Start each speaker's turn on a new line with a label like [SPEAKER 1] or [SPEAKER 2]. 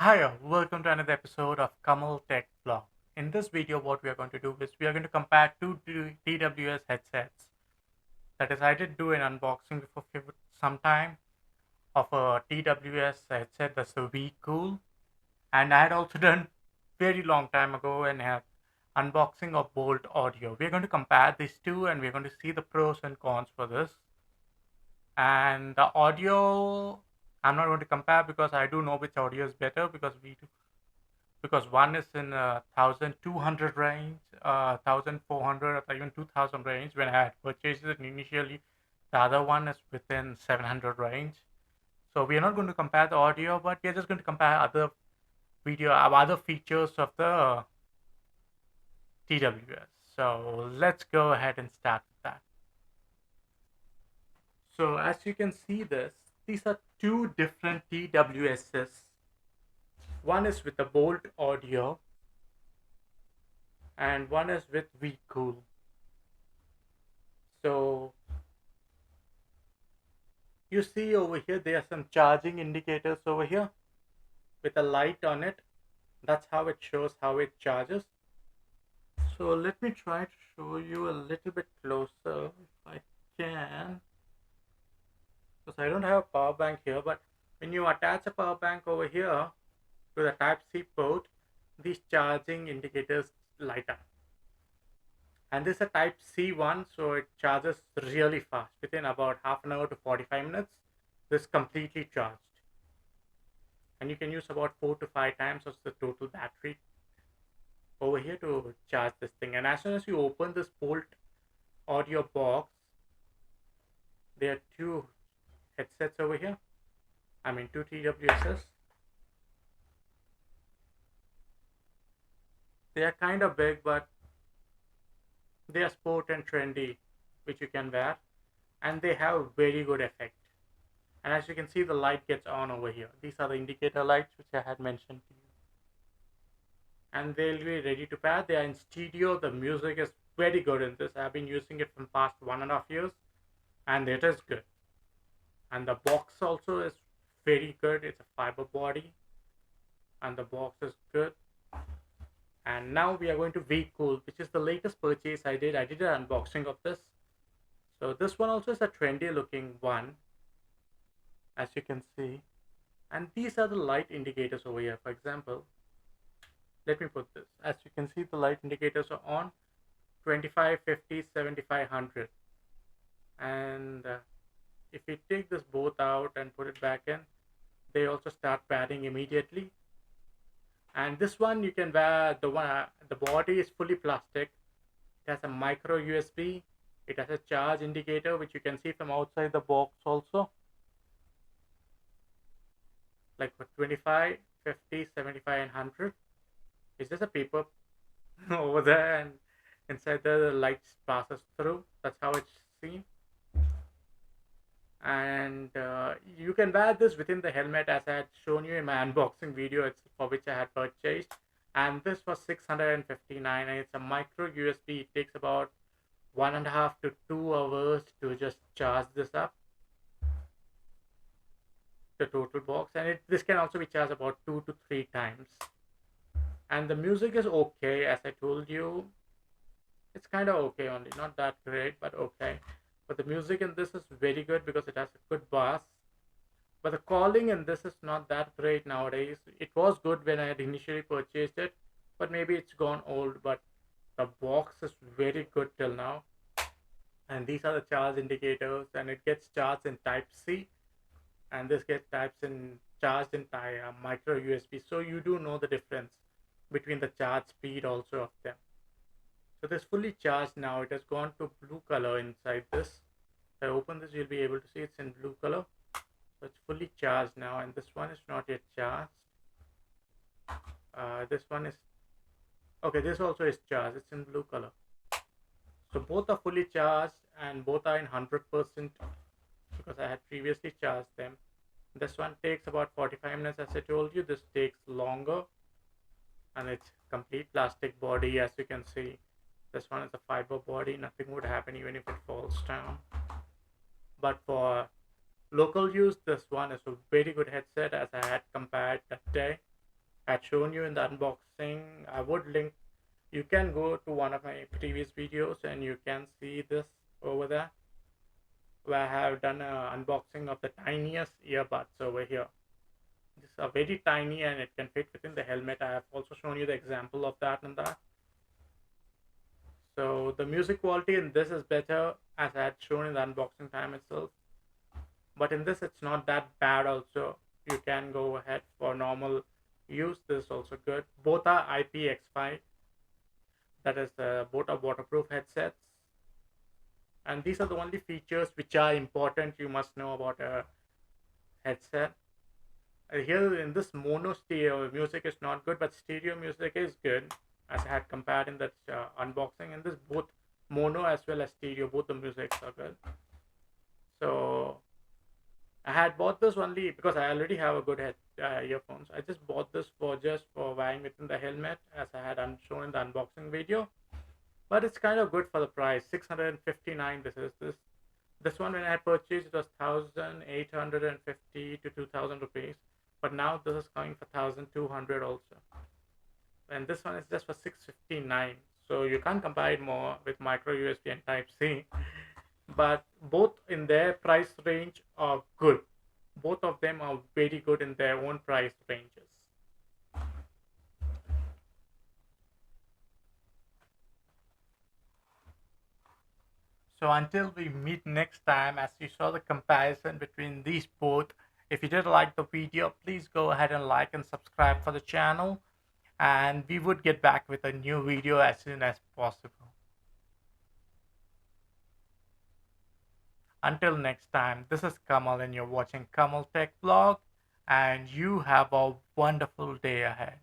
[SPEAKER 1] Hi, all. Welcome to another episode of Kamal Tech Vlog. In this video, what we are going to do is we are going to compare two TWS headsets. That is, I did do an unboxing before some time of a TWS headset, that's the V Cool, and I had also done very long time ago and had unboxing of Bolt Audio. We are going to compare these two, and we're going to see the pros and cons for this. And the audio, I'm not going to compare because I do know which audio is better because one is in 1200 range, 1400 or even 2000 range when I had purchased it initially. The other one is within 700 range. So we are not going to compare the audio, but we are just going to compare other features of the TWS. So let's go ahead and start with that. So as you can see these are two different TWSs. One is with the Bolt audio and one is with VCool. So you see over here there are some charging indicators over here with a light on it. That's how it shows how it charges. So let me try to show you a little bit closer if I can, because I don't have a power bank here, but when you attach a power bank over here to the type C port, these charging indicators light up. And this is a type C one, so it charges really fast. Within about half an hour to 45 minutes, this is completely charged. And you can use about 4 to 5 times of the total battery over here to charge this thing. And as soon as you open this Bolt audio box, there are two headsets over here. I mean, two TWSs. They are kind of big, but they are sport and trendy, which you can wear, and they have very good effect. And as you can see, the light gets on over here. These are the indicator lights which I had mentioned to you. And they'll be ready to pair. They are in stereo. The music is very good in this. I've been using it from past 1.5 years, and it is good. And the box also is very good. It's a fiber body, and the box is good. And now we are going to VCool, which is the latest purchase I did. I did an unboxing of this. So this one also is a trendy looking one, as you can see. And these are the light indicators over here. For example, let me put this. As you can see, the light indicators are on 25, 50, 75, 100. And if we take this both out and put it back in, they also start padding immediately. And this one you can wear, the body is fully plastic. It has a micro USB. It has a charge indicator which you can see from outside the box also, like for 25, 50, 75 and 100. It's just a paper over there, and inside there the light passes through. That's how it's seen. And you can wear this within the helmet, as I had shown you in my unboxing video, it's for which I had purchased. And this was 659, and it's a micro USB. It takes about 1.5 to 2 hours to just charge this up, the total box. And this can also be charged about 2 to 3 times. And the music is okay, as I told you. It's kind of okay only, not that great, but okay. But the music in this is very good because it has a good bass. But the calling in this is not that great nowadays. It was good when I had initially purchased it, but maybe it's gone old. But the box is very good till now. And these are the charge indicators, and it gets charged in Type C, and this gets charged in micro USB. So you do know the difference between the charge speed also of them. So this fully charged now. It has gone to blue color inside this. If I open this, you'll be able to see it's in blue color. So it's fully charged now, and this one is not yet charged. This one is okay. This also is charged. It's in blue color. So both are fully charged, and both are in 100% because I had previously charged them. This one takes about 45 minutes, as I told you. This takes longer, and it's complete plastic body, as you can see. This one is a fiber body. Nothing would happen even if it falls down. But for local use, this one is a very good headset, as I had compared that day. I had shown you in the unboxing. I would link, you can go to one of my previous videos and you can see this over there, where I have done an unboxing of the tiniest earbuds over here. These are very tiny and it can fit within the helmet. I have also shown you the example of that and that. So the music quality in this is better, as I had shown in the unboxing time itself. But in this, it's not that bad also. You can go ahead for normal use. This is also good. Both are IPX5. That is, both are waterproof headsets. And these are the only features which are important you must know about a headset. Here in this mono stereo music is not good, but stereo music is good, as I had compared in that unboxing. And this both mono as well as stereo, both the musics are good. So I had bought this only because I already have a good head earphones. I just bought this for just for wearing within the helmet, as I had shown in the unboxing video. But it's kind of good for the price, 659. This one when I purchased it was 1,850 to 2,000 rupees. But now this is coming for 1,200 also. And this one is just for 659. So you can't compare it more with micro USB and Type C. But both in their price range are good. Both of them are very good in their own price ranges. So until we meet next time, as you saw the comparison between these both, if you did like the video, please go ahead and like and subscribe for the channel, and we would get back with a new video as soon as possible. Until next time, this is Kamal and you're watching Kamal Tech Vlog, and you have a wonderful day ahead.